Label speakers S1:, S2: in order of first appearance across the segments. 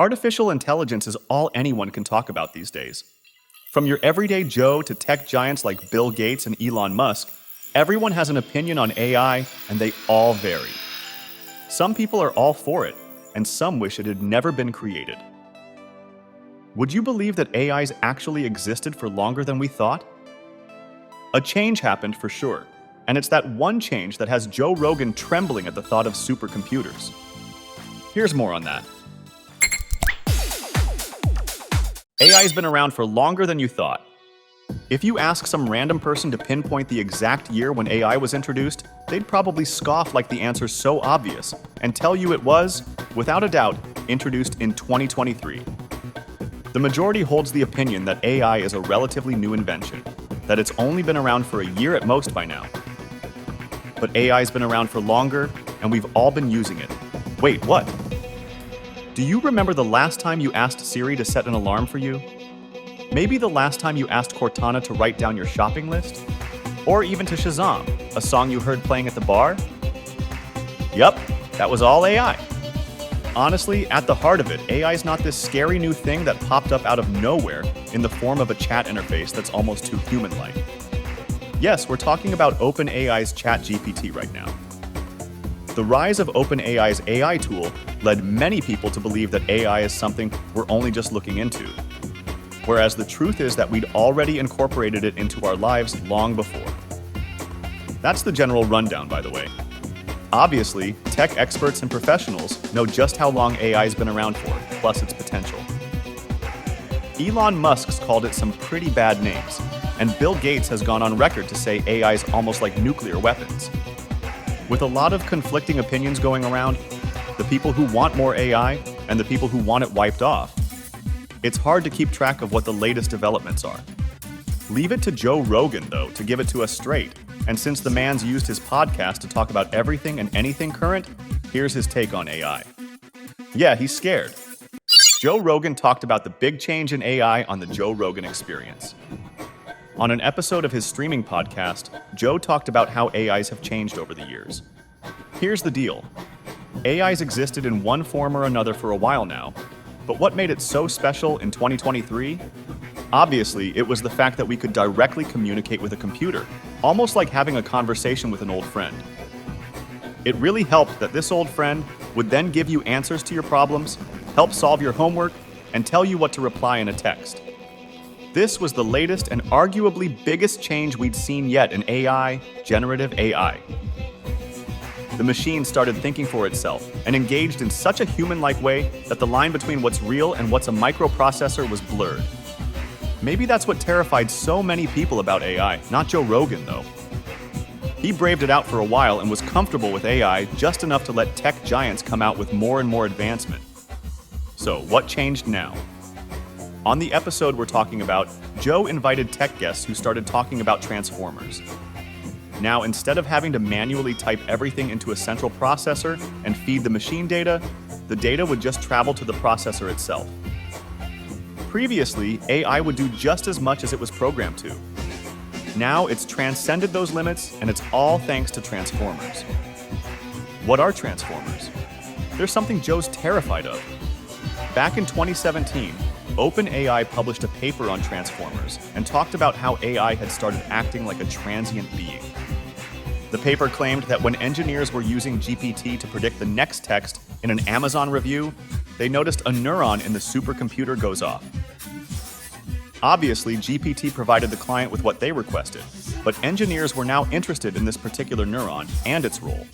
S1: Artificial intelligence is all anyone can talk about these days. From your everyday Joe to tech giants like Bill Gates and Elon Musk, everyone has an opinion on AI, and they all vary. Some people are all for it, and some wish it had never been created. Would you believe that AIs actually existed for longer than we thought? A change happened for sure, and it's that one change that has Joe Rogan trembling at the thought of supercomputers. Here's more on that. AI's been around for longer than you thought. If you ask some random person to pinpoint the exact year when AI was introduced, they'd probably scoff like the answer's so obvious and tell you it was, without a doubt, introduced in 2023. The majority holds the opinion that AI is a relatively new invention, that it's only been around for a year at most by now. But AI's been around for longer, and we've all been using it. Wait, what? Do you remember the last time you asked Siri to set an alarm for you? Maybe the last time you asked Cortana to write down your shopping list? Or even to Shazam, a song you heard playing at the bar? Yup, that was all AI. Honestly, at the heart of it, AI is not this scary new thing that popped up out of nowhere in the form of a chat interface that's almost too human-like. Yes, we're talking about OpenAI's ChatGPT right now. The rise of OpenAI's AI tool led many people to believe that AI is something we're only just looking into, whereas the truth is that we'd already incorporated it into our lives long before. That's the general rundown, by the way. Obviously, tech experts and professionals know just how long AI's been around for, plus its potential. Elon Musk's called it some pretty bad names, and Bill Gates has gone on record to say AI's almost like nuclear weapons. With a lot of conflicting opinions going around, the people who want more AI and the people who want it wiped off, it's hard to keep track of what the latest developments are. Leave it to Joe Rogan, though, to give it to us straight. And since the man's used his podcast to talk about everything and anything current, here's his take on AI. Yeah, he's scared. Joe Rogan talked about the big change in AI on the Joe Rogan Experience. On an episode of his streaming podcast, Joe talked about how AIs have changed over the years. Here's the deal. AIs existed in one form or another for a while now, but what made it so special in 2023? Obviously, it was the fact that we could directly communicate with a computer, almost like having a conversation with an old friend. It really helped that this old friend would then give you answers to your problems, help solve your homework, and tell you what to reply in a text. This was the latest and arguably biggest change we'd seen yet in AI, generative AI. The machine started thinking for itself and engaged in such a human-like way that the line between what's real and what's a microprocessor was blurred. Maybe that's what terrified so many people about AI, not Joe Rogan, though. He braved it out for a while and was comfortable with AI just enough to let tech giants come out with more and more advancement. So, what changed now? On the episode we're talking about, Joe invited tech guests who started talking about transformers. Now, instead of having to manually type everything into a central processor and feed the machine data, the data would just travel to the processor itself. Previously, AI would do just as much as it was programmed to. Now, it's transcended those limits, and it's all thanks to transformers. What are transformers? There's something Joe's terrified of. Back in 2017, OpenAI published a paper on transformers and talked about how AI had started acting like a transient being. The paper claimed that when engineers were using GPT to predict the next text in an Amazon review, they noticed a neuron in the supercomputer goes off. Obviously, GPT provided the client with what they requested, but engineers were now interested in this particular neuron and its role.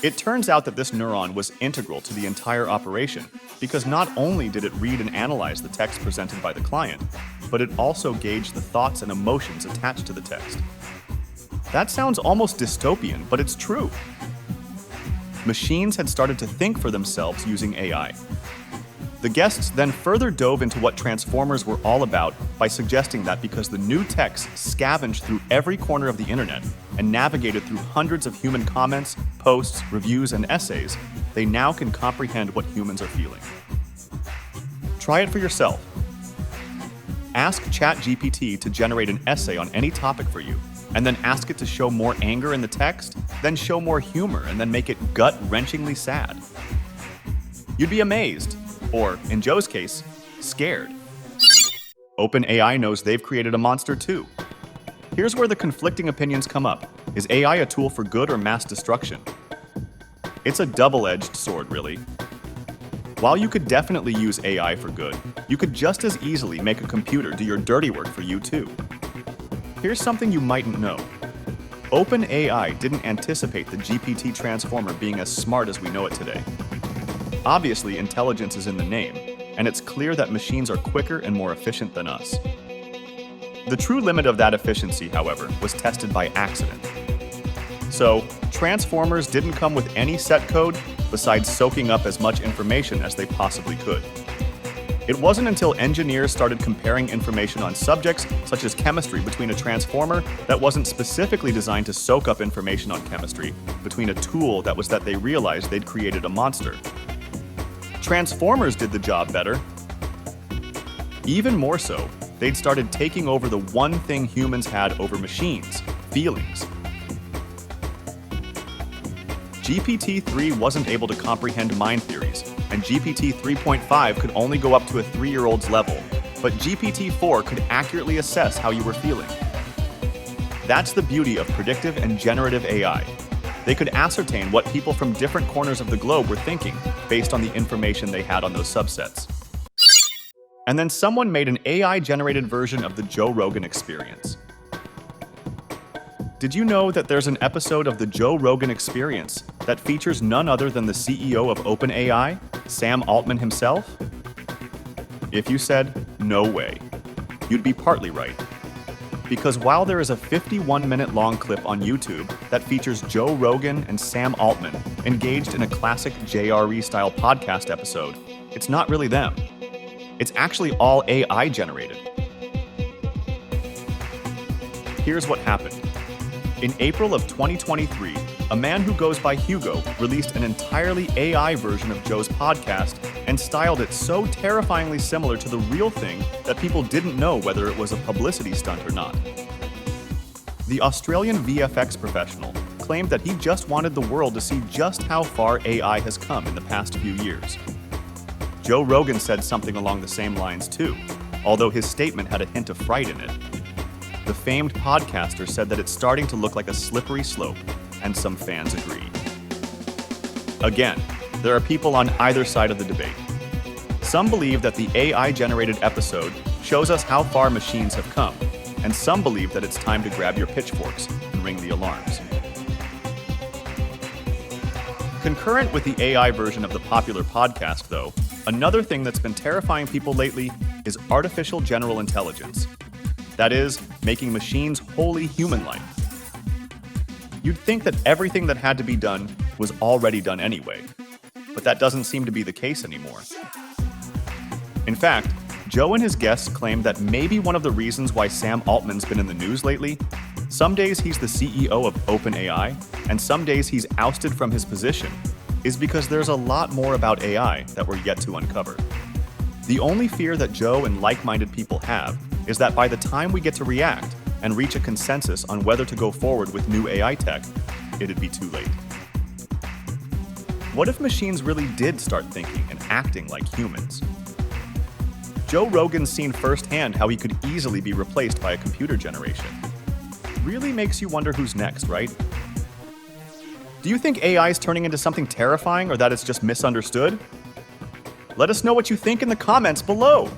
S1: It turns out that this neuron was integral to the entire operation, because not only did it read and analyze the text presented by the client, but it also gauged the thoughts and emotions attached to the text. That sounds almost dystopian, but it's true. Machines had started to think for themselves using AI. The guests then further dove into what transformers were all about by suggesting that because the new text scavenged through every corner of the internet and navigated through hundreds of human comments, posts, reviews, and essays, they now can comprehend what humans are feeling. Try it for yourself. Ask ChatGPT to generate an essay on any topic for you, and then ask it to show more anger in the text, then show more humor, and then make it gut-wrenchingly sad. You'd be amazed, or, in Joe's case, scared. OpenAI knows they've created a monster too. Here's where the conflicting opinions come up. Is AI a tool for good or mass destruction? It's a double-edged sword, really. While you could definitely use AI for good, you could just as easily make a computer do your dirty work for you too. Here's something you mightn't know. OpenAI didn't anticipate the GPT transformer being as smart as we know it today. Obviously, intelligence is in the name, and it's clear that machines are quicker and more efficient than us. The true limit of that efficiency, however, was tested by accident. So, transformers didn't come with any set code besides soaking up as much information as they possibly could. It wasn't until engineers started comparing information on subjects such as chemistry between a transformer that wasn't specifically designed to soak up information on chemistry between a tool that they realized they'd created a monster. Transformers did the job better. Even more so, they'd started taking over the one thing humans had over machines: feelings. GPT-3 wasn't able to comprehend mind theories, and GPT 3.5 could only go up to a 3-year-old's level, but GPT-4 could accurately assess how you were feeling. That's the beauty of predictive and generative AI. They could ascertain what people from different corners of the globe were thinking based on the information they had on those subsets. And then someone made an AI-generated version of the Joe Rogan Experience. Did you know that there's an episode of the Joe Rogan Experience that features none other than the CEO of OpenAI, Sam Altman himself? If you said, no way, you'd be partly right. Because while there is a 51-minute-long clip on YouTube that features Joe Rogan and Sam Altman engaged in a classic JRE-style podcast episode, it's not really them. It's actually all AI generated. Here's what happened. In April of 2023, a man who goes by Hugo released an entirely AI version of Joe's podcast and styled it so terrifyingly similar to the real thing that people didn't know whether it was a publicity stunt or not. The Australian VFX professional claimed that he just wanted the world to see just how far AI has come in the past few years. Joe Rogan said something along the same lines too, although his statement had a hint of fright in it. The famed podcaster said that it's starting to look like a slippery slope, and some fans agree. Again, there are people on either side of the debate. Some believe that the AI-generated episode shows us how far machines have come, and some believe that it's time to grab your pitchforks and ring the alarms. Concurrent with the AI version of the popular podcast, though, another thing that's been terrifying people lately is artificial general intelligence. That is, making machines wholly human-like. You'd think that everything that had to be done was already done anyway, but that doesn't seem to be the case anymore. In fact, Joe and his guests claim that maybe one of the reasons why Sam Altman's been in the news lately, some days he's the CEO of OpenAI, and some days he's ousted from his position, is because there's a lot more about AI that we're yet to uncover. The only fear that Joe and like-minded people have is that by the time we get to react and reach a consensus on whether to go forward with new AI tech, it'd be too late. What if machines really did start thinking and acting like humans? Joe Rogan's seen firsthand how he could easily be replaced by a computer generation. Really makes you wonder who's next, right? Do you think AI is turning into something terrifying or that it's just misunderstood? Let us know what you think in the comments below.